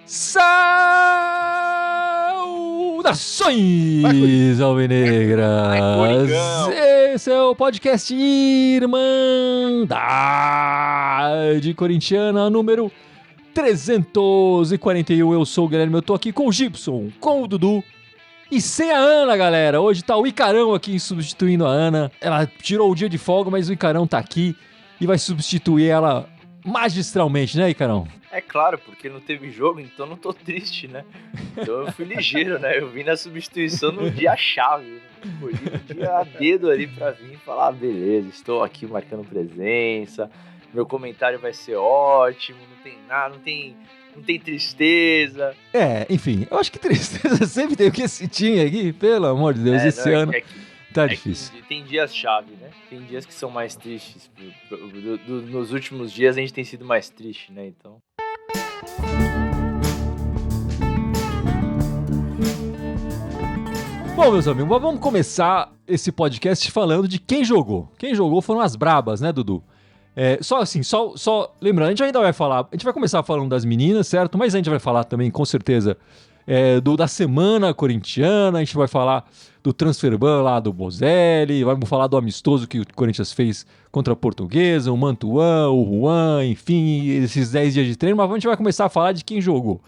Saudações, alvinegras! Esse é o podcast Irmandade Corintiana número 341. Eu sou o Guilherme, eu tô aqui com o Gibson, com o Dudu e sem a Ana, galera. Hoje tá o Icarão aqui substituindo a Ana. Ela tirou o dia de folga, mas o Icarão tá aqui e vai substituir ela magistralmente, né, Icarão? É claro, porque não teve jogo, então não tô triste, né? Então eu fui ligeiro, né? Eu vim na substituição num dia-chave. Escolhi um dia a dedo ali pra vir e falar, beleza, estou aqui marcando presença, meu comentário vai ser ótimo, não tem nada, não tem tristeza. Enfim, eu acho que tristeza sempre tem, porque esse time aqui, pelo amor de Deus, esse ano tá difícil. Tem dias-chave, né? Tem dias que são mais tristes. Nos últimos dias a gente tem sido mais triste, né? Então... Bom, meus amigos, vamos começar esse podcast falando de quem jogou. Quem jogou foram as brabas, né, Dudu? Só lembrando, a gente ainda vai falar, a gente vai começar falando das meninas, certo? Mas a gente vai falar também, com certeza, da semana corintiana, a gente vai falar do transferban lá do Bozelli, vamos falar do amistoso que o Corinthians fez contra a Portuguesa, o Mantuan, o Juan, enfim, esses 10 dias de treino, mas a gente vai começar a falar de quem jogou.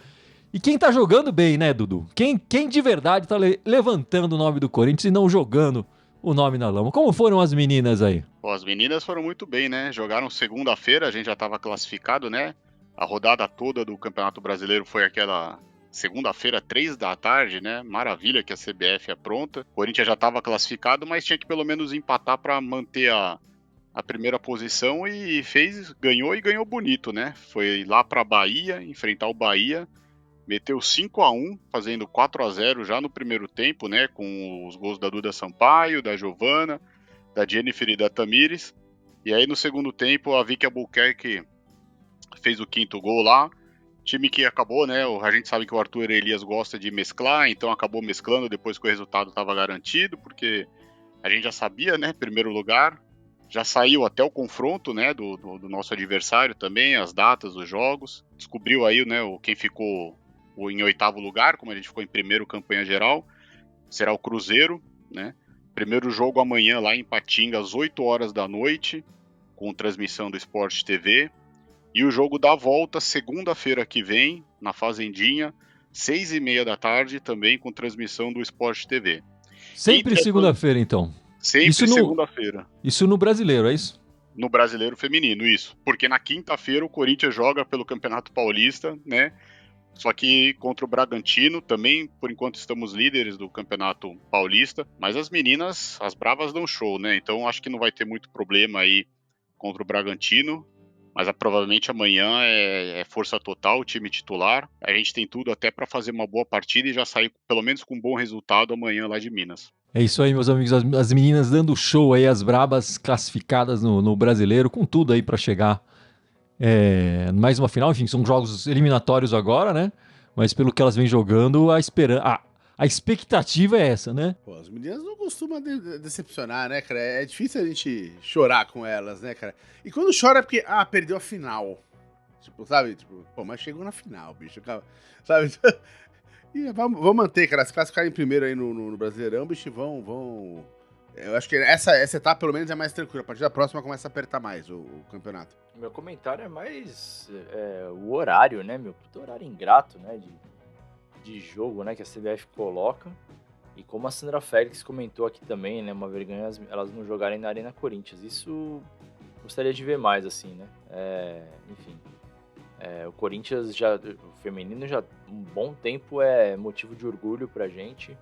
E quem tá jogando bem, né, Dudu? Quem de verdade tá levantando o nome do Corinthians e não jogando o nome na lama. Como foram as meninas aí? Pô, as meninas foram muito bem, né? Jogaram segunda-feira, a gente já tava classificado, né? A rodada toda do Campeonato Brasileiro foi aquela segunda-feira, 3 da tarde, né? Maravilha que a CBF é pronta. O Corinthians já tava classificado, mas tinha que pelo menos empatar para manter a primeira posição e ganhou bonito, né? Foi lá pra Bahia, enfrentar o Bahia. Meteu 5-1, fazendo 4-0 já no primeiro tempo, né? Com os gols da Duda Sampaio, da Giovana, da Jennifer e da Tamires. E aí no segundo tempo a Vicky Albuquerque fez o 5º gol lá. Time que acabou, né? A gente sabe que o Arthur Elias gosta de mesclar, então acabou mesclando depois que o resultado estava garantido, porque a gente já sabia, né? Primeiro lugar. Já saiu até o confronto, né? Do nosso adversário também, as datas dos jogos. Descobriu aí, né? Quem ficou em 8º lugar, como a gente ficou em primeiro campanha geral, será o Cruzeiro, né? Primeiro jogo amanhã lá em Patinga, às 8 horas da noite, com transmissão do Sport TV. E o jogo da volta, segunda-feira que vem, na Fazendinha, 6h30 da tarde, também com transmissão do Sport TV. Sempre segunda-feira, então? Sempre segunda-feira. Isso no Brasileiro, é isso? No Brasileiro Feminino, isso. Porque na quinta-feira o Corinthians joga pelo Campeonato Paulista, né? Só que contra o Bragantino, também, por enquanto, estamos líderes do Campeonato Paulista. Mas as meninas, as bravas dão show, né? Então acho que não vai ter muito problema aí contra o Bragantino. Mas provavelmente amanhã é força total, o time titular. A gente tem tudo até para fazer uma boa partida e já sair pelo menos com um bom resultado amanhã lá de Minas. É isso aí, meus amigos. As meninas dando show aí, as brabas classificadas no Brasileiro, com tudo aí para chegar mais uma final. Enfim, são jogos eliminatórios agora, né? Mas pelo que elas vêm jogando, a expectativa é essa, né? Pô, as meninas não costumam decepcionar, né, cara? É difícil a gente chorar com elas, né, cara? E quando chora é porque, perdeu a final. Tipo, sabe? Tipo, pô, mas chegou na final, bicho. Sabe? E vamos manter, cara. Se classificarem primeiro aí no Brasileirão, bicho, vão... Eu acho que essa etapa, pelo menos, é mais tranquila. A partir da próxima começa a apertar mais o campeonato. Meu comentário é mais o horário, né, meu? Puta horário ingrato, né, de jogo, né, que a CBF coloca. E como a Sandra Félix comentou aqui também, né, uma vergonha elas não jogarem na Arena Corinthians. Isso gostaria de ver mais, assim, né? Enfim, o Corinthians o feminino já um bom tempo é motivo de orgulho pra gente.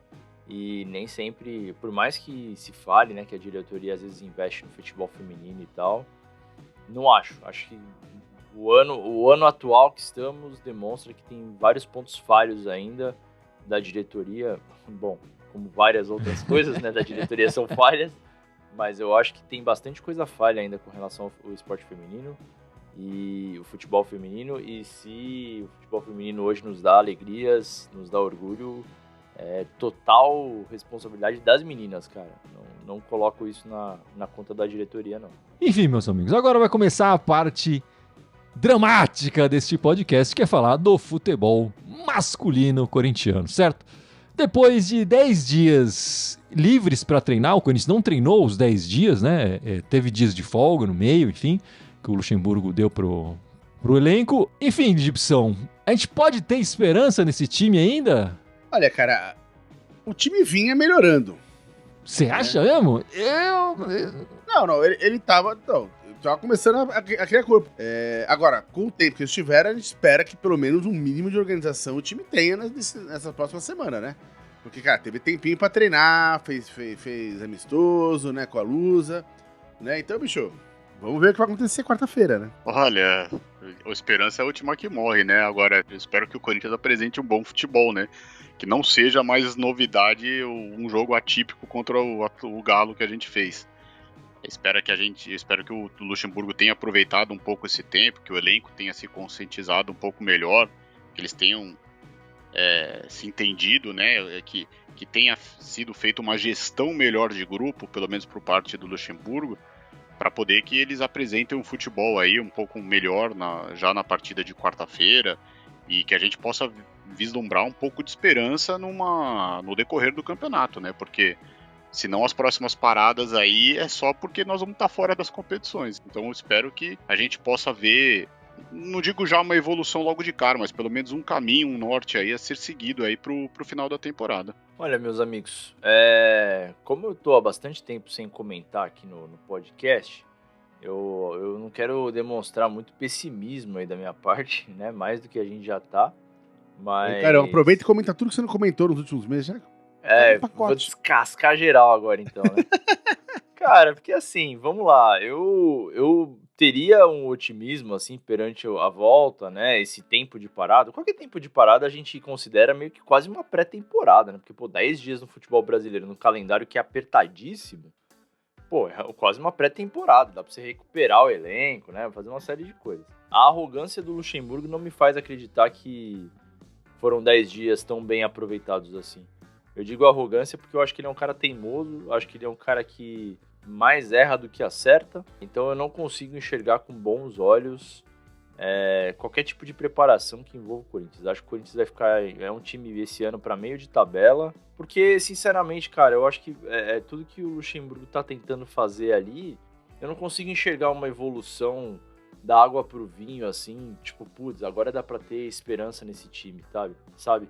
E nem sempre, por mais que se fale, né, que a diretoria às vezes investe no futebol feminino e tal, não acho. Acho que o ano atual que estamos demonstra que tem vários pontos falhos ainda da diretoria. Bom, como várias outras coisas, né, da diretoria são falhas, mas eu acho que tem bastante coisa falha ainda com relação ao esporte feminino e o futebol feminino. E se o futebol feminino hoje nos dá alegrias, nos dá orgulho, é total responsabilidade das meninas, cara. não coloco isso na conta da diretoria, não. Enfim, meus amigos, agora vai começar a parte dramática deste podcast, que é falar do futebol masculino corintiano, certo? Depois de 10 dias livres para treinar, o Corinthians não treinou os 10 dias, né? Teve dias de folga no meio, enfim, que o Luxemburgo deu pro elenco. Enfim, Gibson, a gente pode ter esperança nesse time ainda? Olha, cara, o time vinha melhorando. Você acha mesmo? Não, ele tava começando a criar corpo. Agora, com o tempo que eles tiveram, a gente espera que pelo menos um mínimo de organização o time tenha nessa próxima semana, né? Porque, cara, teve tempinho pra treinar, fez amistoso, né, com a Lusa, né? Então, bicho, vamos ver o que vai acontecer quarta-feira, né? Olha, a esperança é a última que morre, né? Agora, eu espero que o Corinthians apresente um bom futebol, né? Que não seja mais novidade um jogo atípico contra o Galo que a gente fez. Eu espero que o Luxemburgo tenha aproveitado um pouco esse tempo, que o elenco tenha se conscientizado um pouco melhor, que eles tenham se entendido, né? Que tenha sido feita uma gestão melhor de grupo, pelo menos por parte do Luxemburgo, para poder que eles apresentem um futebol aí um pouco melhor já na partida de quarta-feira, e que a gente possa vislumbrar um pouco de esperança no decorrer do campeonato, né? Porque senão as próximas paradas aí é só porque nós vamos estar fora das competições. Então eu espero que a gente possa ver, não digo já uma evolução logo de cara, mas pelo menos um caminho, um norte aí a ser seguido aí pro final da temporada. Olha, meus amigos, como eu tô há bastante tempo sem comentar aqui no podcast, eu não quero demonstrar muito pessimismo aí da minha parte, né? Mais do que a gente já tá. Mas... Cara, aproveita e comenta tudo que você não comentou nos últimos meses, já. Vou descascar geral agora então, né? Cara, porque assim, vamos lá, eu teria um otimismo, assim, perante a volta, né, esse tempo de parada. Qualquer tempo de parada a gente considera meio que quase uma pré-temporada, né? Porque, 10 dias no futebol brasileiro, no calendário que é apertadíssimo, é quase uma pré-temporada, dá pra você recuperar o elenco, né, fazer uma série de coisas. A arrogância do Luxemburgo não me faz acreditar que foram 10 dias tão bem aproveitados assim. Eu digo arrogância porque eu acho que ele é um cara teimoso, acho que ele é um cara que mais erra do que acerta, então eu não consigo enxergar com bons olhos qualquer tipo de preparação que envolva o Corinthians. Acho que o Corinthians vai ficar, um time esse ano para meio de tabela, porque sinceramente, cara, eu acho que tudo que o Luxemburgo tá tentando fazer ali, eu não consigo enxergar uma evolução da água pro vinho, assim, tipo, putz, agora dá pra ter esperança nesse time, sabe?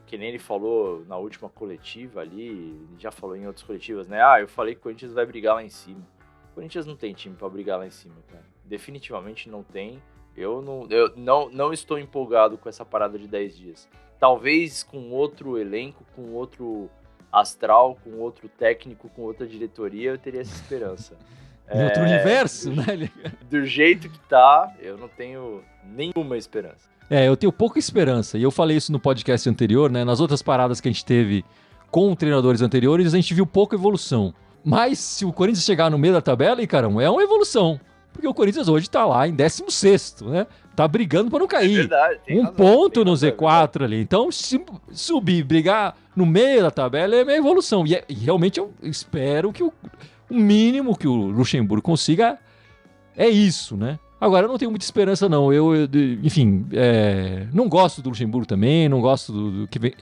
Que nem ele falou na última coletiva ali, ele já falou em outras coletivas, né? Eu falei que o Corinthians vai brigar lá em cima. O Corinthians não tem time pra brigar lá em cima, cara. Definitivamente não tem. Eu não estou empolgado com essa parada de 10 dias. Talvez com outro elenco, com outro astral, com outro técnico, com outra diretoria, eu teria essa esperança. Em outro universo, né? Do jeito que tá, eu não tenho nenhuma esperança. Eu tenho pouca esperança. E eu falei isso no podcast anterior, né? Nas outras paradas que a gente teve com treinadores anteriores, a gente viu pouca evolução. Mas se o Corinthians chegar no meio da tabela, e caramba, é uma evolução. Porque o Corinthians hoje tá lá em 16º, né? Tá brigando pra não cair. Verdade, ponto no Z4 ali. Então, se subir, brigar no meio da tabela, é uma evolução. E realmente eu espero que o mínimo que o Luxemburgo consiga é isso, né? Agora, eu não tenho muita esperança, não. Enfim, não gosto do Luxemburgo também, não gosto do que vem.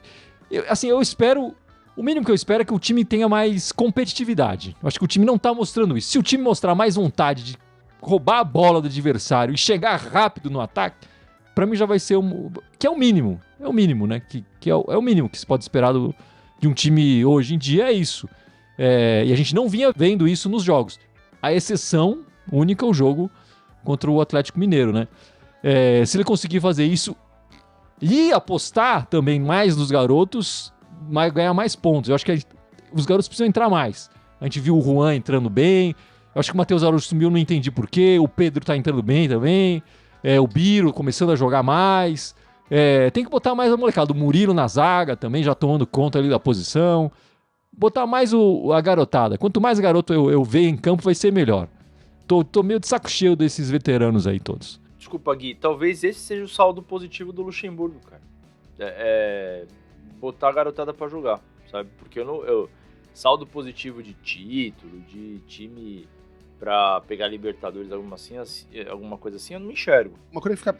Eu espero... O mínimo que eu espero é que o time tenha mais competitividade. Eu acho que o time não tá mostrando isso. Se o time mostrar mais vontade de roubar a bola do adversário e chegar rápido no ataque, pra mim já vai ser que é o mínimo. É o mínimo, né? Que é o mínimo que se pode esperar de um time hoje em dia, é isso. E a gente não vinha vendo isso nos jogos. A exceção única é o jogo contra o Atlético Mineiro, né? Se ele conseguir fazer isso e apostar também mais nos garotos, ganhar mais pontos. Eu acho que os garotos precisam entrar mais. A gente viu o Juan entrando bem. Eu acho que o Matheus Araújo sumiu, não entendi porquê. O Pedro tá entrando bem também. O Biro começando a jogar mais. Tem que botar mais a molecada. O Murilo na zaga também, já tomando conta ali da posição. Botar mais a garotada. Quanto mais garoto eu ver em campo, vai ser melhor. Tô meio de saco cheio desses veteranos aí todos. Desculpa, Gui. Talvez esse seja o saldo positivo do Luxemburgo, cara. Botar a garotada pra jogar, sabe? Porque saldo positivo de título, de time pra pegar Libertadores, alguma coisa assim, eu não me enxergo. Uma coisa que fica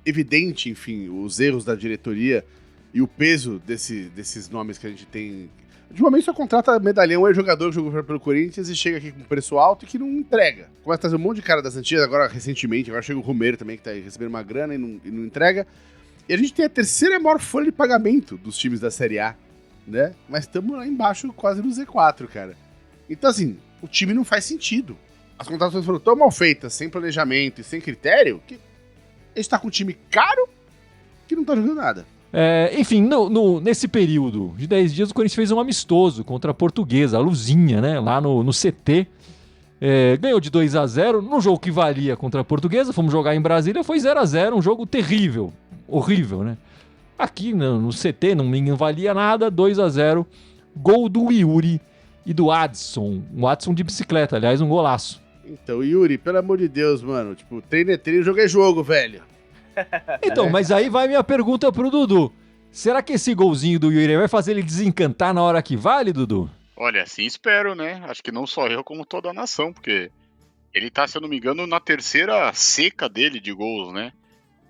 evidente, enfim, os erros da diretoria e o peso desses nomes que a gente tem. Ultimamente só contrata medalhão, é jogador que jogou pelo Corinthians e chega aqui com preço alto e que não entrega. Começa a trazer um monte de cara das antigas, agora recentemente, agora chega o Romero também, que tá aí recebendo uma grana e não entrega. E a gente tem a terceira maior folha de pagamento dos times da Série A, né? Mas estamos lá embaixo, quase no Z4, cara. Então, assim, o time não faz sentido. As contratações foram tão mal feitas, sem planejamento e sem critério, que a gente tá com um time caro que não tá jogando nada. Enfim, nesse período de 10 dias, o Corinthians fez um amistoso contra a Portuguesa, a Luzinha, né? Lá no CT. Ganhou de 2-0 num jogo que valia contra a Portuguesa. Fomos jogar em Brasília, foi 0-0, um jogo terrível, horrível, né? Aqui no CT não valia nada, 2-0. Gol do Yuri e do Adson. Um Adson de bicicleta, aliás, um golaço. Então, Yuri, pelo amor de Deus, mano. Tipo, treino é treino, jogo é jogo, velho. Então, mas aí vai minha pergunta pro Dudu. Será que esse golzinho do Yuri vai fazer ele desencantar na hora que vale, Dudu? Olha, assim espero, né? Acho que não só eu, como toda a nação, porque ele tá, se eu não me engano, na terceira seca dele de gols, né?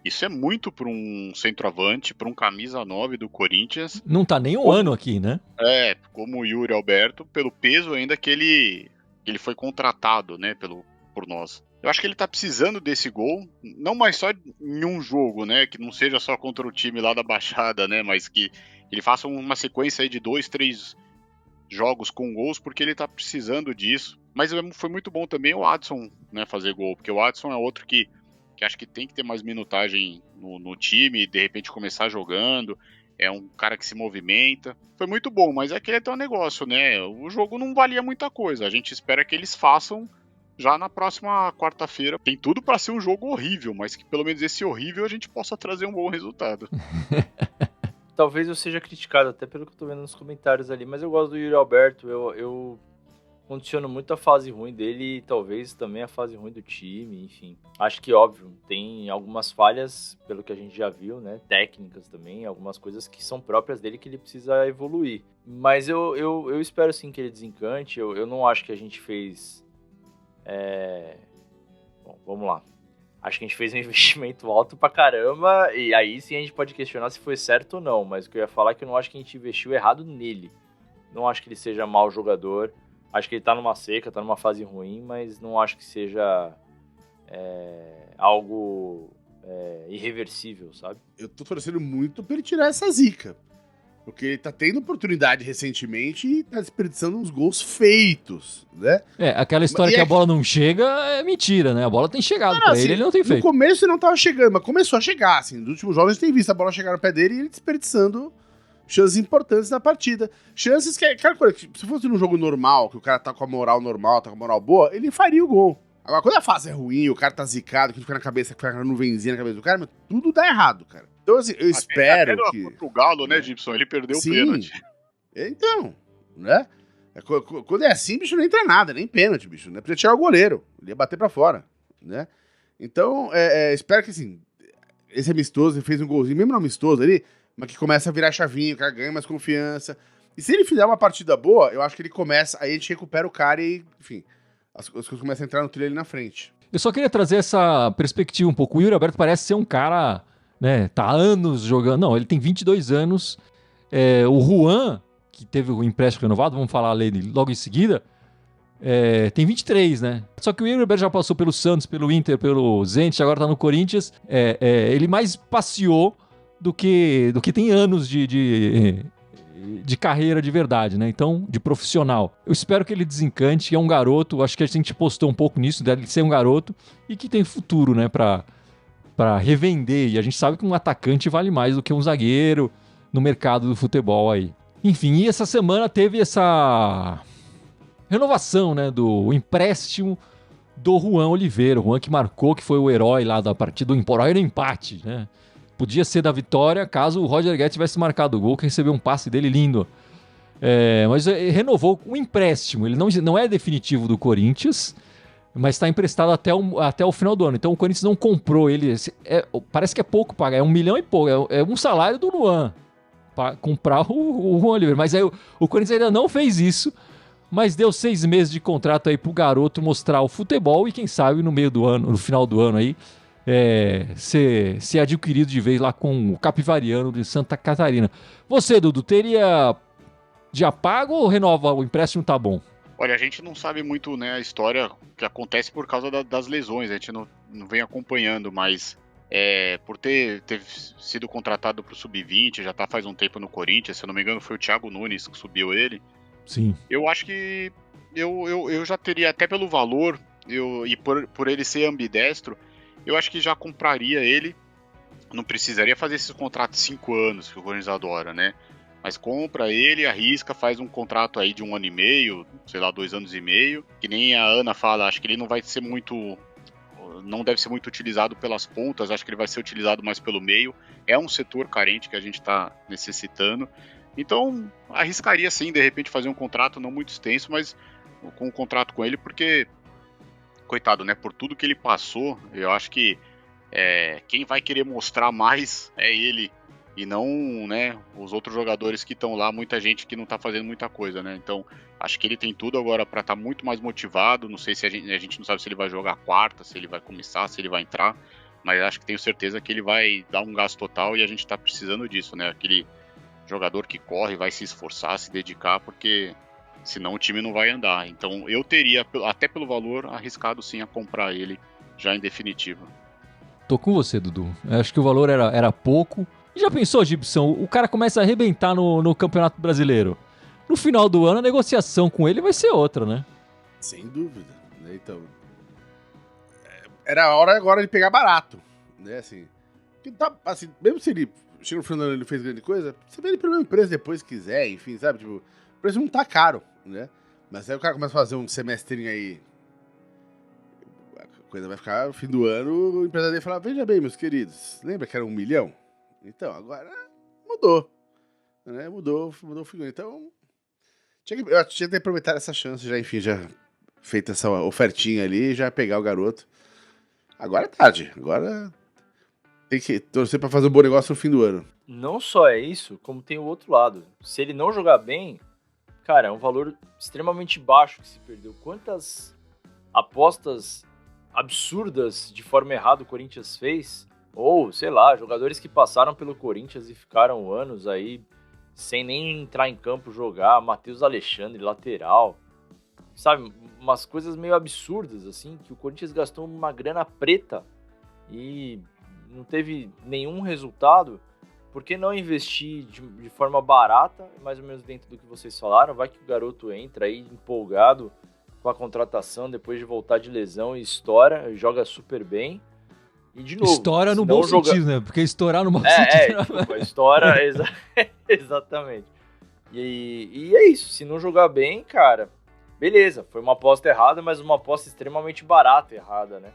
Isso é muito para um centroavante, para um camisa 9 do Corinthians. Não tá nem um ano aqui, né? Como o Yuri Alberto, pelo peso ainda que ele foi contratado, né, por nós. Eu acho que ele tá precisando desse gol, não mais só em um jogo, né, que não seja só contra o time lá da Baixada, né, mas que ele faça uma sequência aí de 2, 3 jogos com gols, porque ele tá precisando disso. Mas foi muito bom também o Adson, né, fazer gol, porque o Adson é outro que acho que tem que ter mais minutagem no time, de repente começar jogando, é um cara que se movimenta. Foi muito bom, mas é que é teu negócio, né, o jogo não valia muita coisa, a gente espera que eles façam já na próxima quarta-feira. Tem tudo pra ser um jogo horrível, mas que pelo menos esse horrível a gente possa trazer um bom resultado. Talvez eu seja criticado até pelo que eu tô vendo nos comentários ali, mas eu gosto do Yuri Alberto, eu condiciono muito a fase ruim dele e talvez também a fase ruim do time, enfim. Acho que, óbvio, tem algumas falhas, pelo que a gente já viu, né, técnicas também, algumas coisas que são próprias dele que ele precisa evoluir. Mas eu espero sim que ele desencante, eu não acho que a gente fez... Bom, vamos lá. Acho que a gente fez um investimento alto pra caramba, e aí sim a gente pode questionar se foi certo ou não, mas o que eu ia falar é que eu não acho que a gente investiu errado nele. Não acho que ele seja mau jogador, acho que ele tá numa seca, tá numa fase ruim, mas não acho que seja algo irreversível, sabe? Eu tô torcendo muito pra ele tirar essa zica. Porque ele tá tendo oportunidade recentemente e tá desperdiçando uns gols feitos, né? Aquela história que a bola não chega é mentira, né? A bola tem chegado pra ele não tem feito. No começo ele não tava chegando, mas começou a chegar, assim. Nos últimos jogos a gente tem visto a bola chegar no pé dele e ele desperdiçando chances importantes da partida. Chances que, aquela coisa, se fosse num jogo normal, que o cara tá com a moral normal, tá com a moral boa, ele faria o gol. Agora, quando a fase é ruim, o cara tá zicado, que fica na cabeça, que fica na nuvenzinha na cabeça do cara, tudo dá errado, cara. Então, assim, eu espero que... O Galo, né, Gibson? Ele perdeu o pênalti. Então, né? Quando é assim, bicho, não entra nada, nem pênalti, bicho. Né? Podia tirar o goleiro, ele ia bater pra fora, né? Então, espero que, assim, esse amistoso, ele fez um golzinho, mesmo no amistoso ali, mas que começa a virar chavinho, o cara ganha mais confiança. E se ele fizer uma partida boa, eu acho que ele começa, aí a gente recupera o cara e, enfim, as coisas começam a entrar no trilho ali na frente. Eu só queria trazer essa perspectiva um pouco. O Yuri Alberto parece ser um cara... né, tá há anos jogando. Não, ele tem 22 anos. O Juan, que teve o empréstimo renovado, vamos falar dele logo em seguida, tem 23, né? Só que o Yuri Alberto já passou pelo Santos, pelo Inter, pelo Zenit, agora tá no Corinthians. Ele mais passeou do que tem anos de carreira de verdade, né? Então, de profissional. Eu espero que ele desencante, é um garoto, acho que a gente postou um pouco nisso, dele ser um garoto e que tem futuro, né, pra revender, e a gente sabe que um atacante vale mais do que um zagueiro no mercado do futebol aí. Enfim, e essa semana teve essa renovação, né, do empréstimo do Juan Oliveira, o Juan que marcou, que foi o herói lá da partida, o herói do empate, né? Podia ser da vitória caso o Roger Guedes tivesse marcado o gol, que recebeu um passe dele lindo. Mas renovou um empréstimo, ele não é definitivo do Corinthians, mas está emprestado até o final do ano. Então o Corinthians não comprou ele. Parece que é pouco pagar, é 1 milhão e pouco. É um salário do Luan comprar o Juan Oliveira. Mas aí o Corinthians ainda não fez isso, mas deu 6 meses de contrato aí pro garoto mostrar o futebol e quem sabe no meio do ano, no final do ano aí, ser adquirido de vez lá com o Capivariano de Santa Catarina. Você, Dudu, teria já pago ou renova o empréstimo, tá bom? Olha, a gente não sabe muito, né, a história que acontece por causa das lesões, a gente não vem acompanhando, mas por ter sido contratado pro Sub-20, já tá faz um tempo no Corinthians, se eu não me engano foi o Thiago Nunes que subiu ele. Sim. Eu acho que eu já teria, até pelo valor, e por ele ser ambidestro, eu acho que já compraria ele, não precisaria fazer esses contratos de 5 anos que o Corinthians adora, né? Mas compra ele, arrisca, faz um contrato aí de 1 ano e meio, sei lá, 2 anos e meio. Que nem a Ana fala, acho que ele não vai ser muito... Não deve ser muito utilizado pelas pontas, acho que ele vai ser utilizado mais pelo meio. É um setor carente que a gente está necessitando. Então, arriscaria sim, de repente, fazer um contrato não muito extenso, mas com um contrato com ele, porque, coitado, né, por tudo que ele passou, eu acho que quem vai querer mostrar mais é ele, e não, né, os outros jogadores que estão lá, muita gente que não tá fazendo muita coisa, né? Então, acho que ele tem tudo agora para estar muito mais motivado. Não sei se a gente não sabe se ele vai jogar quarta, se ele vai começar, se ele vai entrar, mas acho que tenho certeza que ele vai dar um gás total e a gente tá precisando disso, né? Aquele jogador que corre, vai se esforçar, se dedicar, porque senão o time não vai andar. Então, eu teria, até pelo valor, arriscado sim a comprar ele já em definitivo. Tô com você, Dudu. Eu acho que o valor era pouco. E já pensou, Gibson? O cara começa a arrebentar no Campeonato Brasileiro. No final do ano, a negociação com ele vai ser outra, né? Sem dúvida. Né? Então, era a hora agora de pegar barato. Né? Assim, assim, mesmo se ele chega no final do ano e ele fez grande coisa, você vê ele pela mesma empresa depois se quiser, enfim, sabe? Tipo, o preço não tá caro, né? Mas aí o cara começa a fazer um semestrinho aí, a coisa vai ficar no fim do ano, o empresário dele fala, veja bem, meus queridos, lembra que era 1 milhão? Então, agora mudou. Né? Mudou o figurino. Então, eu tinha que aproveitar essa chance, já, enfim, já feita essa ofertinha ali, já pegar o garoto. Agora é tarde. Agora tem que torcer pra fazer um bom negócio no fim do ano. Não só é isso, como tem o outro lado. Se ele não jogar bem, cara, é um valor extremamente baixo que se perdeu. Quantas apostas absurdas de forma errada o Corinthians fez? Ou, sei lá, jogadores que passaram pelo Corinthians e ficaram anos aí sem nem entrar em campo jogar. Matheus Alexandre, lateral. Sabe, umas coisas meio absurdas, assim, que o Corinthians gastou uma grana preta e não teve nenhum resultado. Por que não investir de forma barata, mais ou menos dentro do que vocês falaram? Vai que o garoto entra aí empolgado com a contratação depois de voltar de lesão e estoura, joga super bem. E de novo, estoura no bom sentido, né? Porque estourar no mau sentido. Desculpa, estoura, exatamente. E é isso, se não jogar bem, cara, beleza, foi uma aposta errada, mas uma aposta extremamente barata errada, né?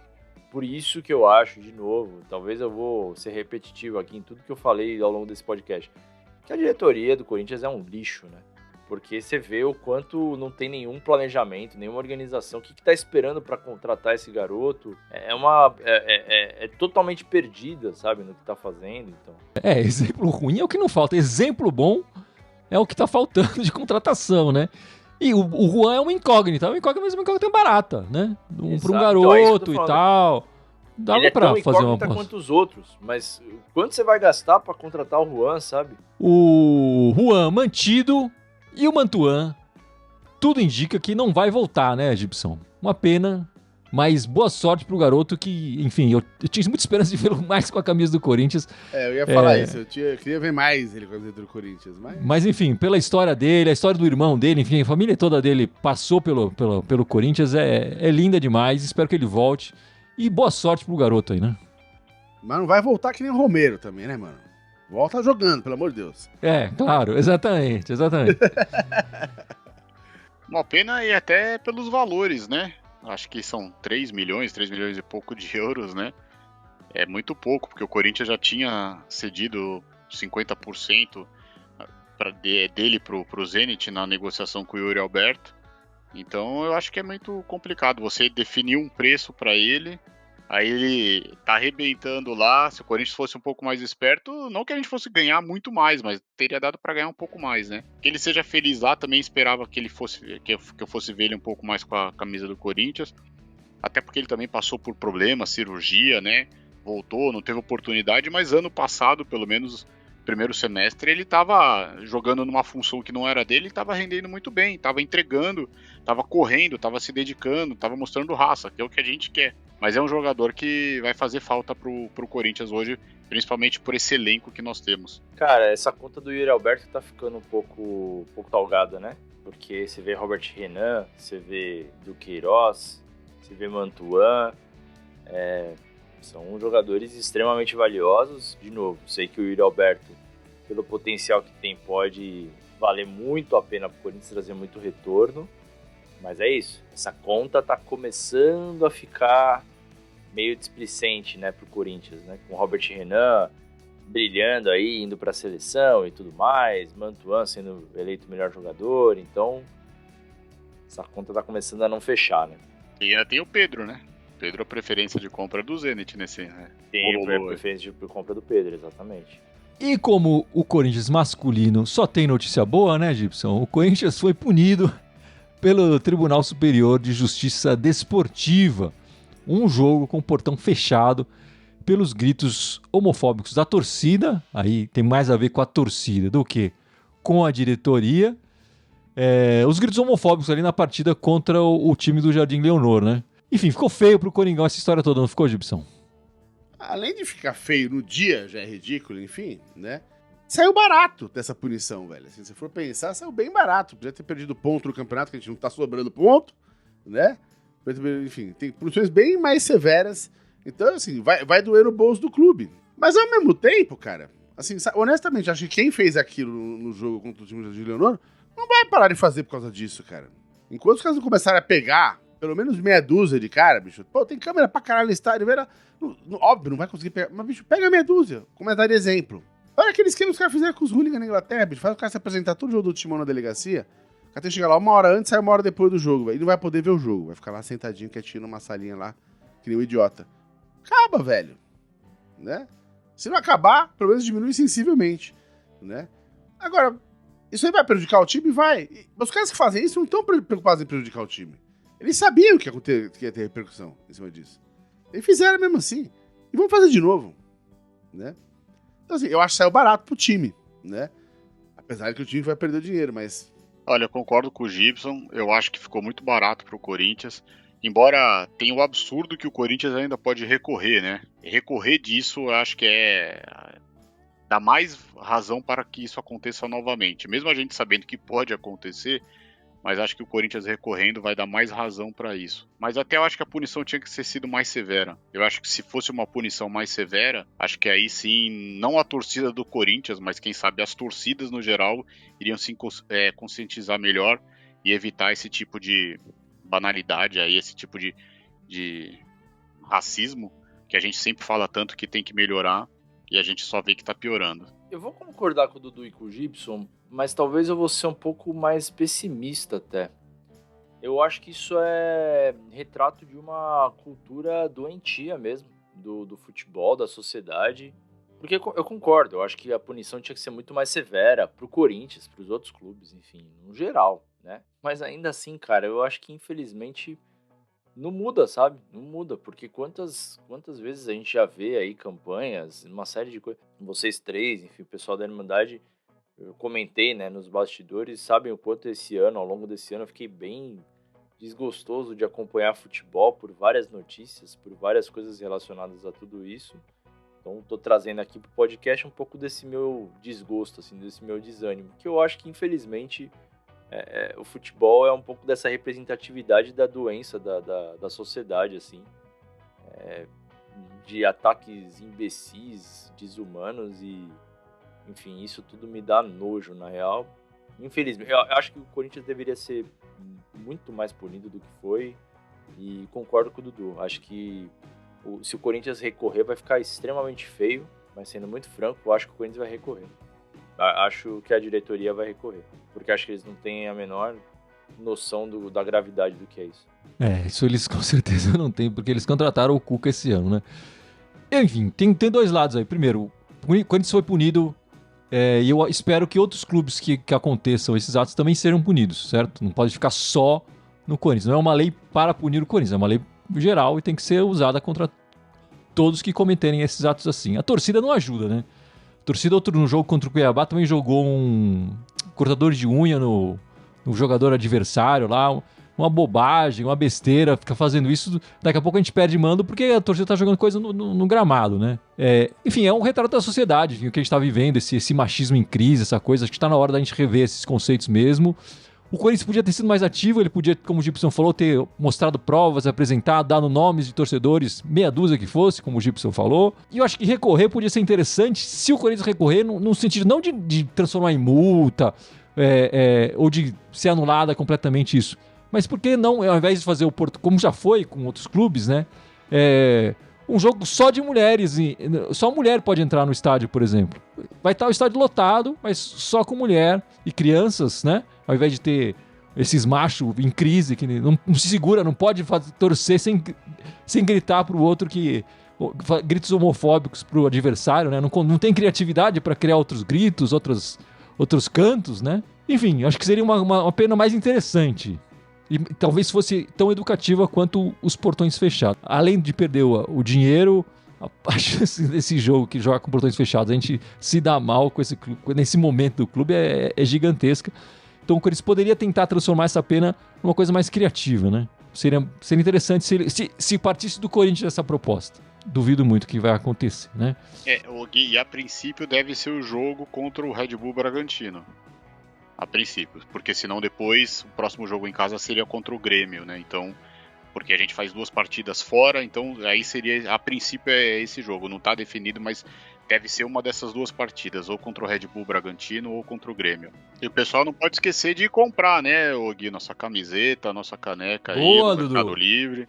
Por isso que eu acho, de novo, talvez eu vou ser repetitivo aqui em tudo que eu falei ao longo desse podcast, que a diretoria do Corinthians é um lixo, né? Porque você vê o quanto não tem nenhum planejamento, nenhuma organização. O que tá esperando para contratar esse garoto? É totalmente perdida, sabe, no que tá fazendo. Então. Exemplo ruim é o que não falta. Exemplo bom é o que tá faltando de contratação, né? E o Juan é uma incógnita. Uma incógnita barata, né? Para um garoto então, e tal. Dava pra fazer uma aposta. Quanto os outros, mas quanto você vai gastar para contratar o Juan, sabe? O Juan mantido... E o Mantuan, tudo indica que não vai voltar, né, Gibson? Uma pena, mas boa sorte pro garoto que, enfim, eu tinha muita esperança de vê-lo mais com a camisa do Corinthians. Eu ia falar isso, eu queria ver mais ele com a camisa do Corinthians. Mas, enfim, pela história dele, a história do irmão dele, enfim, a família toda dele passou pelo Corinthians, é linda demais, espero que ele volte. E boa sorte pro garoto aí, né? Mas não vai voltar que nem o Romero também, né, mano? Volta jogando, pelo amor de Deus. Claro, exatamente. Uma pena e até pelos valores, né? Acho que são 3 milhões e pouco de euros, né? É muito pouco, porque o Corinthians já tinha cedido 50% dele pro Zenit na negociação com o Yuri Alberto. Então eu acho que é muito complicado você definir um preço para ele Aí ele tá arrebentando lá. Se o Corinthians fosse um pouco mais esperto, não que a gente fosse ganhar muito mais, mas teria dado pra ganhar um pouco mais, né? Que ele seja feliz lá, também esperava que ele fosse que eu fosse ver ele um pouco mais com a camisa do Corinthians. Até porque ele também passou por problemas, cirurgia, né? Voltou, não teve oportunidade, mas ano passado, pelo menos primeiro semestre, ele estava jogando numa função que não era dele e estava rendendo muito bem, estava entregando, estava correndo, estava se dedicando, estava mostrando raça, que é o que a gente quer. Mas é um jogador que vai fazer falta pro Corinthians hoje, principalmente por esse elenco que nós temos. Cara, essa conta do Yuri Alberto tá ficando um pouco talgada, né? Porque você vê Robert Renan, você vê Duqueiroz, você vê Mantuan, são jogadores extremamente valiosos. De novo, sei que o Yuri Alberto, pelo potencial que tem, pode valer muito a pena pro Corinthians trazer muito retorno, mas é isso, essa conta tá começando a ficar meio displicente, né, pro Corinthians, né, com o Robert Renan brilhando aí, indo pra seleção e tudo mais, Mantuan sendo eleito o melhor jogador, então essa conta tá começando a não fechar, né. E ainda tem o Pedro, né? Pedro a preferência de compra do Zenit nesse, né? Tem a preferência de compra do Pedro, exatamente. E como o Corinthians masculino só tem notícia boa, né, Gibson? O Corinthians foi punido pelo Tribunal Superior de Justiça Desportiva. Um jogo com portão fechado pelos gritos homofóbicos da torcida. Aí tem mais a ver com a torcida do que com a diretoria. Os gritos homofóbicos ali na partida contra o time do Jardim Leonor, né? Enfim, ficou feio pro Coringão essa história toda, não ficou, Gibson? Além de ficar feio no dia, já é ridículo, enfim, né? Saiu barato dessa punição, velho. Assim, se você for pensar, saiu bem barato. Podia ter perdido ponto no campeonato, que a gente não tá sobrando ponto, né? Enfim, tem punições bem mais severas. Então, assim, vai doer no bolso do clube. Mas ao mesmo tempo, cara, assim, honestamente, acho que quem fez aquilo no jogo contra o time de Leonor não vai parar de fazer por causa disso, cara. Enquanto os caras não começarem a pegar pelo menos meia dúzia de cara, bicho. Pô, tem câmera pra caralho no estádio, velho. Óbvio, não vai conseguir pegar. Mas, bicho, pega meia dúzia. Comentário de exemplo. Olha aquele esquema que os caras fizeram com os hooligans na Inglaterra, bicho. Faz o cara se apresentar todo o jogo do Timão na delegacia. O cara tem que chegar lá 1 hora antes, sai 1 hora depois do jogo, velho. E não vai poder ver o jogo. Vai ficar lá sentadinho, quietinho numa salinha lá, que nem um idiota. Acaba, velho. Né? Se não acabar, pelo menos diminui sensivelmente. Né? Agora, isso aí vai prejudicar o time? Vai. Mas os caras que fazem isso não estão preocupados em prejudicar o time. Eles sabiam que ia ter repercussão em cima disso. Eles fizeram mesmo assim. E vão fazer de novo. Né? Então, assim, eu acho que saiu barato pro time. Né? Apesar de que o time vai perder dinheiro, mas... Olha, eu concordo com o Gibson. Eu acho que ficou muito barato pro Corinthians. Embora tenha o absurdo que o Corinthians ainda pode recorrer, né? Recorrer disso, eu acho que dá mais razão para que isso aconteça novamente. Mesmo a gente sabendo que pode acontecer, mas acho que o Corinthians recorrendo vai dar mais razão para isso. Mas até eu acho que a punição tinha que ter sido mais severa. Eu acho que se fosse uma punição mais severa, acho que aí sim, não a torcida do Corinthians, mas quem sabe as torcidas no geral iriam se conscientizar melhor e evitar esse tipo de banalidade aí, esse tipo de racismo que a gente sempre fala tanto que tem que melhorar e a gente só vê que tá piorando. Eu vou concordar com o Dudu e com o Gibson, mas talvez eu vou ser um pouco mais pessimista até. Eu acho que isso é retrato de uma cultura doentia mesmo, do futebol, da sociedade. Porque eu concordo, eu acho que a punição tinha que ser muito mais severa pro Corinthians, pros outros clubes, enfim, no geral, né? Mas ainda assim, cara, eu acho que infelizmente não muda, sabe? Não muda, porque quantas vezes a gente já vê aí campanhas, uma série de coisas. Vocês três, enfim, o pessoal da Irmandade, eu comentei, né, nos bastidores, sabem o quanto ao longo desse ano, eu fiquei bem desgostoso de acompanhar futebol por várias notícias, por várias coisas relacionadas a tudo isso. Então, tô trazendo aqui pro podcast um pouco desse meu desgosto, assim, desse meu desânimo, que eu acho que, infelizmente, o futebol é um pouco dessa representatividade da doença da sociedade, assim, de ataques imbecis, desumanos e, enfim, isso tudo me dá nojo, na real. Infelizmente, eu acho que o Corinthians deveria ser muito mais punido do que foi e concordo com o Dudu. Acho que se o Corinthians recorrer vai ficar extremamente feio, mas sendo muito franco, eu acho que o Corinthians vai recorrer. Acho que a diretoria vai recorrer, porque acho que eles não têm a menor noção da gravidade do que é isso. Isso eles com certeza não têm, porque eles contrataram o Cuca esse ano, né? Enfim, tem dois lados aí. Primeiro, o Corinthians foi punido, e eu espero que outros clubes que aconteçam esses atos também sejam punidos, certo? Não pode ficar só no Corinthians. Não é uma lei para punir o Corinthians, é uma lei geral e tem que ser usada contra todos que cometerem esses atos assim. A torcida não ajuda, né? A torcida, no jogo contra o Cuiabá, também jogou um cortador de unha no jogador adversário lá, uma bobagem, uma besteira, fica fazendo isso, daqui a pouco a gente perde mando porque a torcida tá jogando coisa no gramado, né? Enfim, é um retrato da sociedade, enfim, o que a gente tá vivendo, esse machismo em crise, essa coisa, acho que tá na hora da gente rever esses conceitos mesmo. O Corinthians podia ter sido mais ativo, ele podia, como o Gibson falou, ter mostrado provas, apresentado, dado nomes de torcedores, meia dúzia que fosse, como o Gibson falou. E eu acho que recorrer podia ser interessante se o Corinthians recorrer no sentido não de transformar em multa, ou de ser anulada completamente isso. Mas por que não, ao invés de fazer o Porto, como já foi com outros clubes, né? Um jogo só de mulheres, só mulher pode entrar no estádio, por exemplo. Vai estar o estádio lotado, mas só com mulher e crianças, né? Ao invés de ter esses machos em crise que não se segura, não pode torcer sem gritar pro outro gritos homofóbicos pro adversário, né? Não tem criatividade para criar outros gritos, outros cantos, né? Enfim, acho que seria uma pena mais interessante. E talvez fosse tão educativa quanto os portões fechados. Além de perder o dinheiro, a chance desse jogo que joga com portões fechados, a gente se dá mal com esse clube, nesse momento do clube é gigantesca. Então o Corinthians poderia tentar transformar essa pena numa coisa mais criativa, né? Seria interessante se partisse do Corinthians essa proposta. Duvido muito que vai acontecer, né? E a princípio deve ser o jogo contra o Red Bull Bragantino. A princípio, porque senão depois o próximo jogo em casa seria contra o Grêmio, né? Então, porque a gente faz 2 partidas fora, então aí seria, a princípio é esse jogo, não tá definido, mas deve ser uma dessas 2 partidas, ou contra o Red Bull Bragantino ou contra o Grêmio. E o pessoal não pode esquecer de comprar, né, Gui, nossa camiseta, nossa caneca. Boa, aí no Mercado Dudu. Livre,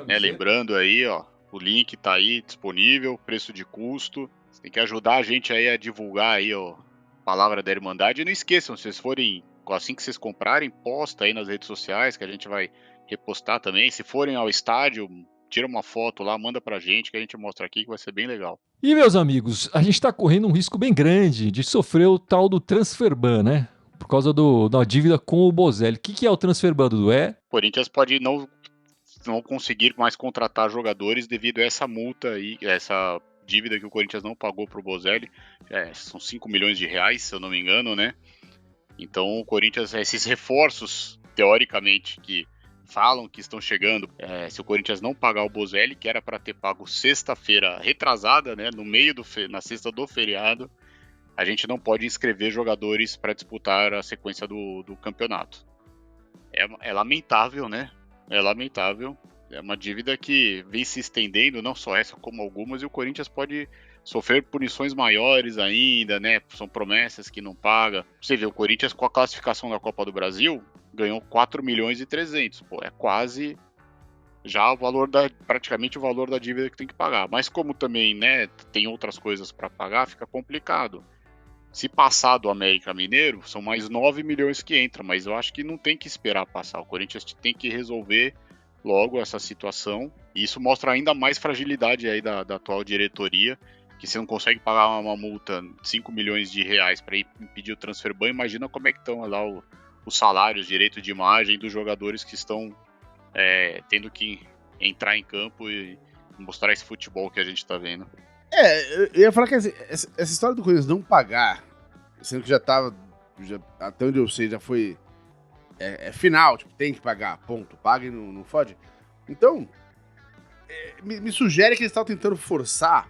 né? Lembrando aí, ó, o link tá aí disponível, preço de custo. Você tem que ajudar a gente aí a divulgar aí, ó, Palavra da Irmandade. E não esqueçam, se vocês forem, assim que vocês comprarem, posta aí nas redes sociais, que a gente vai repostar também. Se forem ao estádio, tira uma foto lá, manda pra gente, que a gente mostra aqui, que vai ser bem legal. E, meus amigos, a gente tá correndo um risco bem grande de sofrer o tal do transfer ban, né? Por causa da dívida com o Bozelli. O que é o transfer ban, Dudu? O Corinthians pode não conseguir mais contratar jogadores devido a essa multa aí, essa dívida que o Corinthians não pagou pro Bozelli. São 5 milhões de reais, se eu não me engano, né? Então o Corinthians, esses reforços, teoricamente, que falam que estão chegando, se o Corinthians não pagar o Bozelli, que era para ter pago sexta-feira retrasada, né, na sexta do feriado, a gente não pode inscrever jogadores para disputar a sequência do campeonato. É lamentável, né? É lamentável. É uma dívida que vem se estendendo, não só essa como algumas, e o Corinthians pode sofrer punições maiores ainda, né? São promessas que não paga. Você vê, o Corinthians com a classificação da Copa do Brasil ganhou 4 milhões e 300. Pô, é quase já praticamente o valor da dívida que tem que pagar. Mas como também, né, tem outras coisas para pagar, fica complicado. Se passar do América Mineiro, são mais 9 milhões que entram, mas eu acho que não tem que esperar passar. O Corinthians tem que resolver logo essa situação, e isso mostra ainda mais fragilidade aí da atual diretoria, que se não consegue pagar uma multa de 5 milhões de reais para impedir o transfer ban, imagina como é que estão lá os salários, direito de imagem dos jogadores que estão tendo que entrar em campo e mostrar esse futebol que a gente está vendo. Eu ia falar que essa história do Corinthians não pagar, sendo que já até onde eu sei, já foi final, tipo, tem que pagar, ponto, paga e não fode. Então, me sugere que eles estavam tentando forçar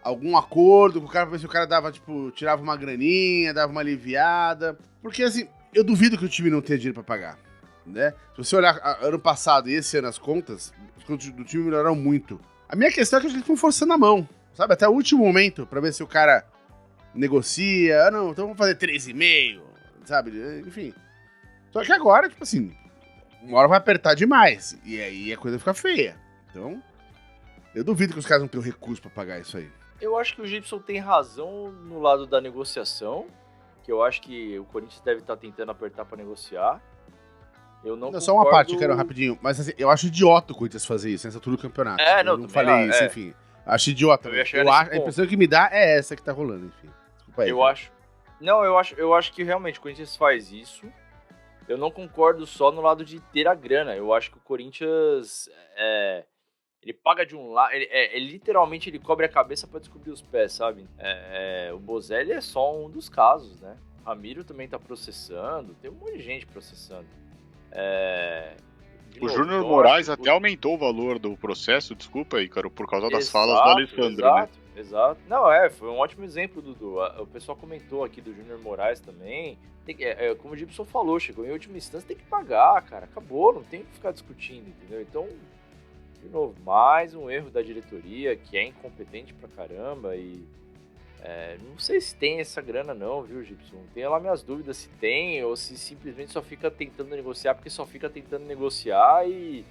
algum acordo com o cara pra ver se o cara dava, tipo, tirava uma graninha, dava uma aliviada. Porque, assim, eu duvido que o time não tenha dinheiro pra pagar, né? Se você olhar ano passado e esse ano as contas, os contos do time melhoraram muito. A minha questão é que eles estão forçando a mão, sabe? Até o último momento, pra ver se o cara negocia. Não, então vamos fazer 3,5, sabe? Enfim. Só que agora, tipo assim, uma hora vai apertar demais. E aí a coisa fica feia. Então, eu duvido que os caras não tenham recurso pra pagar isso aí. Eu acho que o Gibson tem razão no lado da negociação, que eu acho que o Corinthians deve estar tentando apertar para negociar. Eu não Só uma parte, quero rapidinho. Mas assim, eu acho idiota o Corinthians fazer isso nessa altura do campeonato. Não, eu não falei isso, enfim. Acho idiota. A impressão que me dá é essa que tá rolando, enfim. Desculpa aí. Eu acho que realmente o Corinthians faz isso. Eu não concordo só no lado de ter a grana. Eu acho que o Corinthians ele paga de um lado, literalmente ele cobre a cabeça pra descobrir os pés, sabe? O Bozelli é só um dos casos, né? Ramiro também tá processando, tem um monte de gente processando. O Júnior Moraes até aumentou o valor do processo, desculpa, Ícaro, por causa das falas do Alessandro, né? Exato. Não, foi um ótimo exemplo, Dudu. O pessoal comentou aqui do Júnior Moraes também. Como o Gibson falou, chegou em última instância, tem que pagar, cara. Acabou, não tem que ficar discutindo, entendeu? Então, de novo, mais um erro da diretoria, que é incompetente pra caramba e... não sei se tem essa grana não, viu, Gibson? Tenho lá minhas dúvidas se tem ou se simplesmente só fica tentando negociar porque só fica tentando negociar e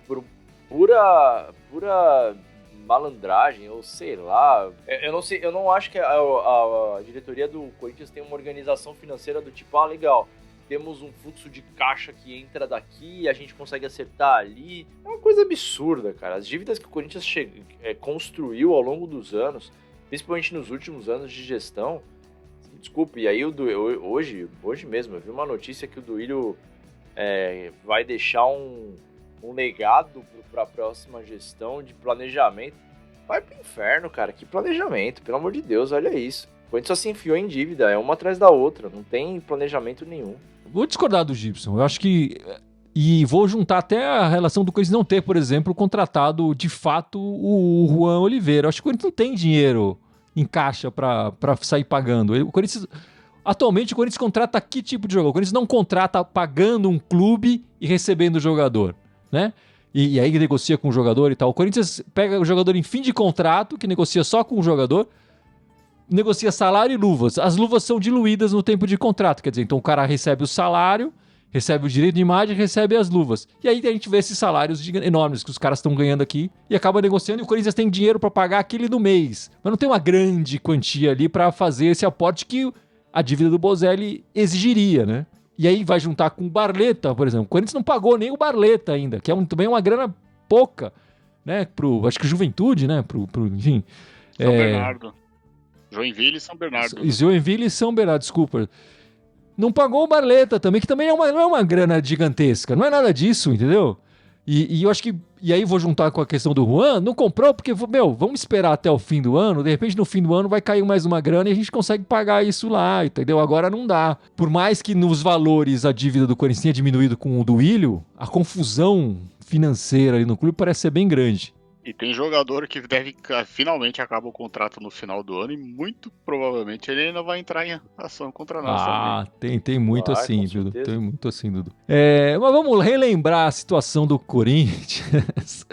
por pura malandragem ou sei lá. Eu não sei, eu não acho que a diretoria do Corinthians tem uma organização financeira do tipo, legal, temos um fluxo de caixa que entra daqui e a gente consegue acertar ali. É uma coisa absurda, cara. As dívidas que o Corinthians construiu ao longo dos anos, principalmente nos últimos anos de gestão, desculpe, e aí hoje mesmo, eu vi uma notícia que o Duílio vai deixar um legado para a próxima gestão de planejamento. Vai pro inferno, cara, que planejamento, pelo amor de Deus, olha isso. O Corinthians só se enfiou em dívida, é uma atrás da outra, não tem planejamento nenhum. Vou discordar do Gibson, eu acho que... E vou juntar até a relação do Corinthians não ter, por exemplo, contratado de fato o Juan Oliveira. Eu acho que o Corinthians não tem dinheiro em caixa para sair pagando. Atualmente o Corinthians contrata que tipo de jogador? O Corinthians não contrata pagando um clube e recebendo o jogador, né? E aí negocia com o jogador e tal. O Corinthians pega o jogador em fim de contrato, que negocia só com o jogador, negocia salário e luvas. As luvas são diluídas no tempo de contrato, quer dizer, então o cara recebe o salário, recebe o direito de imagem e recebe as luvas. E aí a gente vê esses salários enormes que os caras estão ganhando aqui e acaba negociando e o Corinthians tem dinheiro para pagar aquele do mês. Mas não tem uma grande quantia ali para fazer esse aporte que a dívida do Bozelli exigiria, né? E aí vai juntar com o Barleta, por exemplo. O Corinthians não pagou nem o Barleta ainda, que é também uma grana pouca, né? Acho que Juventude, né? Enfim. São Bernardo. Joinville e São Bernardo. Joinville e São Bernardo, desculpa. Não pagou o Barleta também, que também não é uma grana gigantesca. Não é nada disso, entendeu? E eu acho que... E aí vou juntar com a questão do Juan. Não comprou porque, vamos esperar até o fim do ano. De repente, no fim do ano vai cair mais uma grana e a gente consegue pagar isso lá, entendeu? Agora não dá. Por mais que nos valores a dívida do Corinthians tenha diminuído com o do Duílio, a confusão financeira ali no clube parece ser bem grande. E tem jogador que finalmente acaba o contrato no final do ano e muito provavelmente ele ainda vai entrar em ação contra nós também. Tem muito assim, Dudu. Tem muito assim, Dudu. Mas vamos relembrar a situação do Corinthians.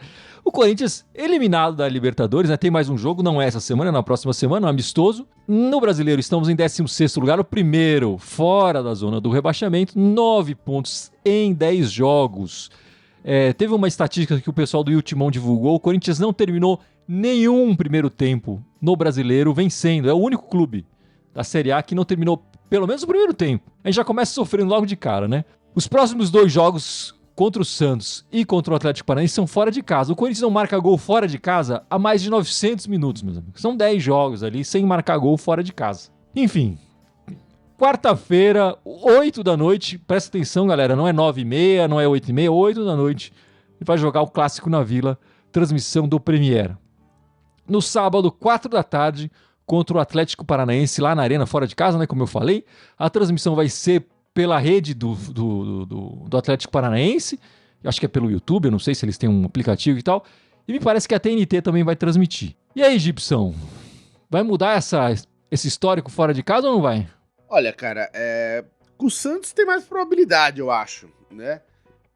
O Corinthians eliminado da Libertadores, né? Tem mais um jogo, não é essa semana, na próxima semana, um amistoso. No Brasileiro estamos em 16º lugar, o primeiro fora da zona do rebaixamento, 9 pontos em 10 jogos. Teve uma estatística que o pessoal do Ultimão divulgou, o Corinthians não terminou nenhum primeiro tempo no Brasileiro vencendo, é o único clube da Série A que não terminou pelo menos o primeiro tempo. A gente já começa sofrendo logo de cara, né? Os próximos 2 jogos contra o Santos e contra o Atlético Paranaense são fora de casa. O Corinthians não marca gol fora de casa há mais de 900 minutos, meus amigos. São 10 jogos ali sem marcar gol fora de casa. Enfim... Quarta-feira, 8 da noite, presta atenção, galera, não é 9h30, não é 8h30, 8 da noite, ele vai jogar o Clássico na Vila, transmissão do Premier. No sábado, 4 da tarde, contra o Atlético Paranaense, lá na Arena, fora de casa, né, como eu falei, a transmissão vai ser pela rede do Atlético Paranaense, acho que é pelo YouTube, eu não sei se eles têm um aplicativo e tal, e me parece que a TNT também vai transmitir. E aí, Gibson, vai mudar esse histórico fora de casa ou não vai? Olha, cara, com o Santos tem mais probabilidade, eu acho, né?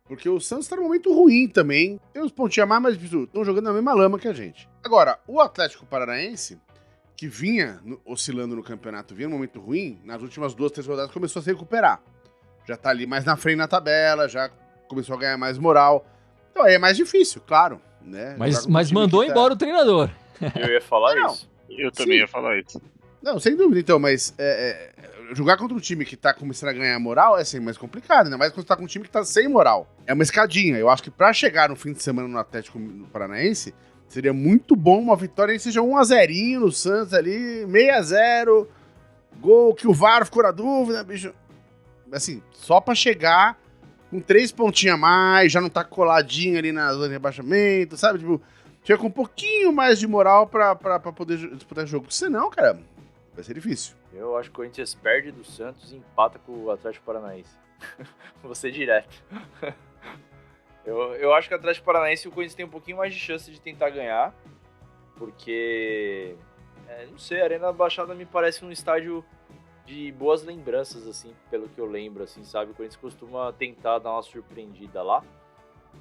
Porque o Santos tá num momento ruim também. Tem uns pontinhos a mais, mas estão jogando na mesma lama que a gente. Agora, o Atlético Paranaense, que vinha oscilando no campeonato, vinha num momento ruim, nas últimas 2, 3 rodadas começou a se recuperar. Já tá ali mais na frente na tabela, já começou a ganhar mais moral. Então aí é mais difícil, claro, né? Mas mandou embora o treinador. Eu ia falar isso. Eu também ia falar isso. Não, sem dúvida, então, mas jogar contra um time que tá começando a ganhar moral é sempre mais complicado, ainda mais quando você tá com um time que tá sem moral. É uma escadinha. Eu acho que pra chegar no fim de semana no Atlético Paranaense, seria muito bom uma vitória que seja 1-0 no Santos ali, 6-0, gol que o VAR ficou na dúvida, bicho. Assim, só pra chegar com 3 pontinhos a mais, já não tá coladinho ali na zona de rebaixamento, sabe? Tipo, chega com um pouquinho mais de moral pra poder disputar o jogo. Senão, cara, vai ser difícil. Eu acho que o Corinthians perde do Santos e empata com o Atlético Paranaense. Vou ser direto. Eu acho que o Atlético Paranaense e o Corinthians tem um pouquinho mais de chance de tentar ganhar, porque, não sei, a Arena da Baixada me parece um estádio de boas lembranças, assim, pelo que eu lembro, assim, sabe? O Corinthians costuma tentar dar uma surpreendida lá.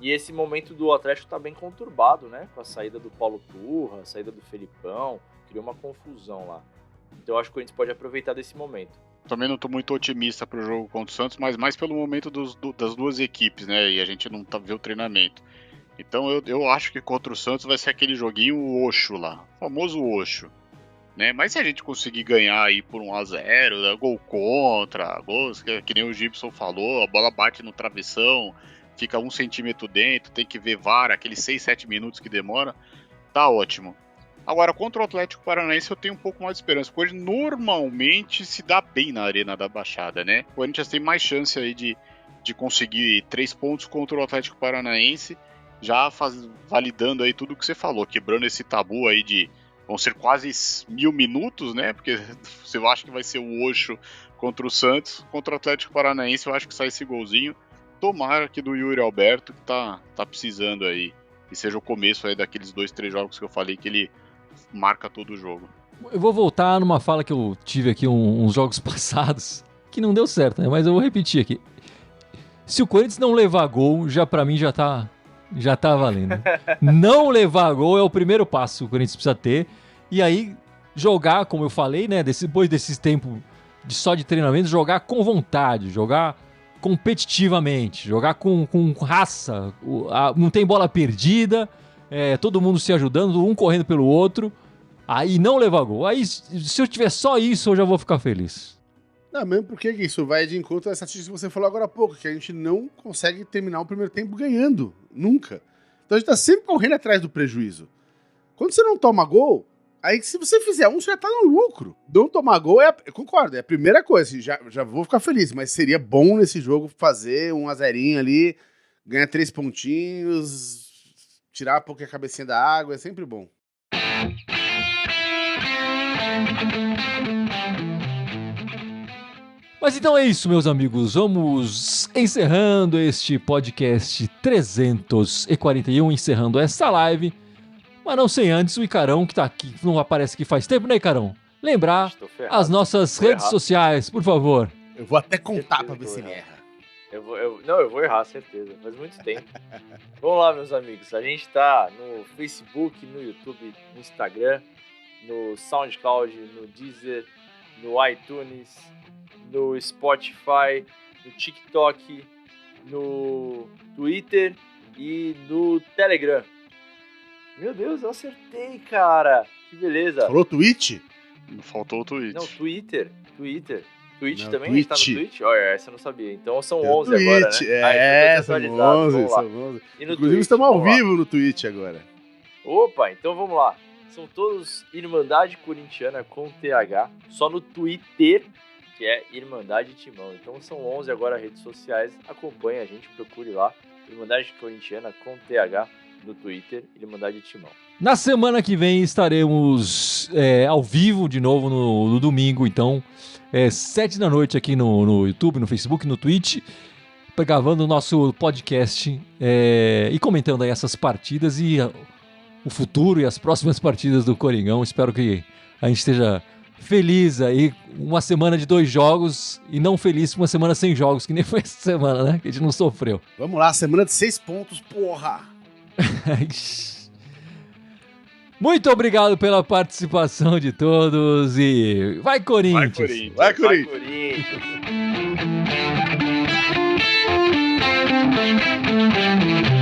E esse momento do Atlético tá bem conturbado, né? Com a saída do Paulo Turra, a saída do Felipão, criou uma confusão lá. Então eu acho que o Corinthians pode aproveitar desse momento. Também não tô muito otimista pro jogo contra o Santos, mas mais pelo momento das duas equipes, né? E a gente não vê o treinamento. Então eu acho que contra o Santos vai ser aquele joguinho Oxo lá, o famoso Oxo. Né? Mas se a gente conseguir ganhar aí por 1-0, né? Gol contra, gols, que nem o Gibson falou, a bola bate no travessão, fica 1 centímetro dentro, tem que ver VAR, aqueles 6, 7 minutos que demora, tá ótimo. Agora, contra o Atlético Paranaense eu tenho um pouco mais de esperança, porque hoje normalmente se dá bem na Arena da Baixada, né? O Corinthians tem mais chance aí de conseguir 3 pontos contra o Atlético Paranaense, já validando aí tudo que você falou, quebrando esse tabu aí de vão ser quase 1000 minutos, né? Porque você acha que vai ser o Oxo contra o Santos, contra o Atlético Paranaense eu acho que sai esse golzinho. Tomara que do Yuri Alberto, que tá precisando aí, e seja o começo aí daqueles 2, 3 jogos que eu falei que ele marca todo o jogo. Eu vou voltar numa fala que eu tive aqui uns jogos passados, que não deu certo, né? Mas eu vou repetir aqui. Se o Corinthians não levar gol, pra mim já tá valendo. Não levar gol é o primeiro passo que o Corinthians precisa ter. E aí, jogar, como eu falei, né? Depois desses tempos só de treinamento, jogar com vontade, jogar competitivamente, jogar com raça. Não tem bola perdida, todo mundo se ajudando, um correndo pelo outro. Aí não levar gol. Aí, se eu tiver só isso, eu já vou ficar feliz. Não, mesmo porque isso vai de encontro a essa estatística que você falou agora há pouco, que a gente não consegue terminar o primeiro tempo ganhando, nunca. Então a gente tá sempre correndo atrás do prejuízo. Quando você não toma gol, aí se você fizer você já tá no lucro. Não tomar gol, eu concordo, é a primeira coisa, assim, já vou ficar feliz, mas seria bom nesse jogo fazer 1-0 ali, ganhar 3 pontinhos, tirar um pouco a cabecinha da água, é sempre bom. Mas então é isso, meus amigos. Vamos encerrando este podcast 341, encerrando essa live. Mas não sem antes o Icarão, que tá aqui, que não aparece aqui faz tempo, né, Icarão? Lembrar as nossas redes sociais, por favor. Eu vou até contar pra ver se ele erra. Eu vou errar, certeza. Faz muito tempo. Vamos lá, meus amigos. A gente tá no Facebook, no YouTube, no Instagram, no SoundCloud, no Deezer, no iTunes, no Spotify, no TikTok, no Twitter e no Telegram. Meu Deus, eu acertei, cara. Que beleza. Falou Twitch? Faltou o Twitch. Não, Twitter. Twitch não, também? Twitch. A gente tá no Twitch? Olha, essa eu não sabia. Então são Tem 11 Twitch, agora, né? são 11, são 11. Inclusive estamos ao vivo no Twitch agora. Opa, então vamos lá. São todos Irmandade Corintiana com TH, só no Twitter, que é Irmandade Timão. Então são 11 agora redes sociais, acompanhe a gente, procure lá, Irmandade Corintiana com TH no Twitter, Irmandade Timão. Na semana que vem estaremos ao vivo de novo no domingo, então 7 da noite aqui no YouTube, no Facebook, no Twitch, gravando o nosso podcast e comentando aí essas partidas e o futuro e as próximas partidas do Coringão. Espero que a gente esteja feliz aí, uma semana de 2 jogos e não feliz com uma semana sem jogos, que nem foi essa semana, né? Que a gente não sofreu. Vamos lá, semana de 6 pontos, porra! Muito obrigado pela participação de todos e vai Corinthians! Vai Corinthians! Vai Corinthians!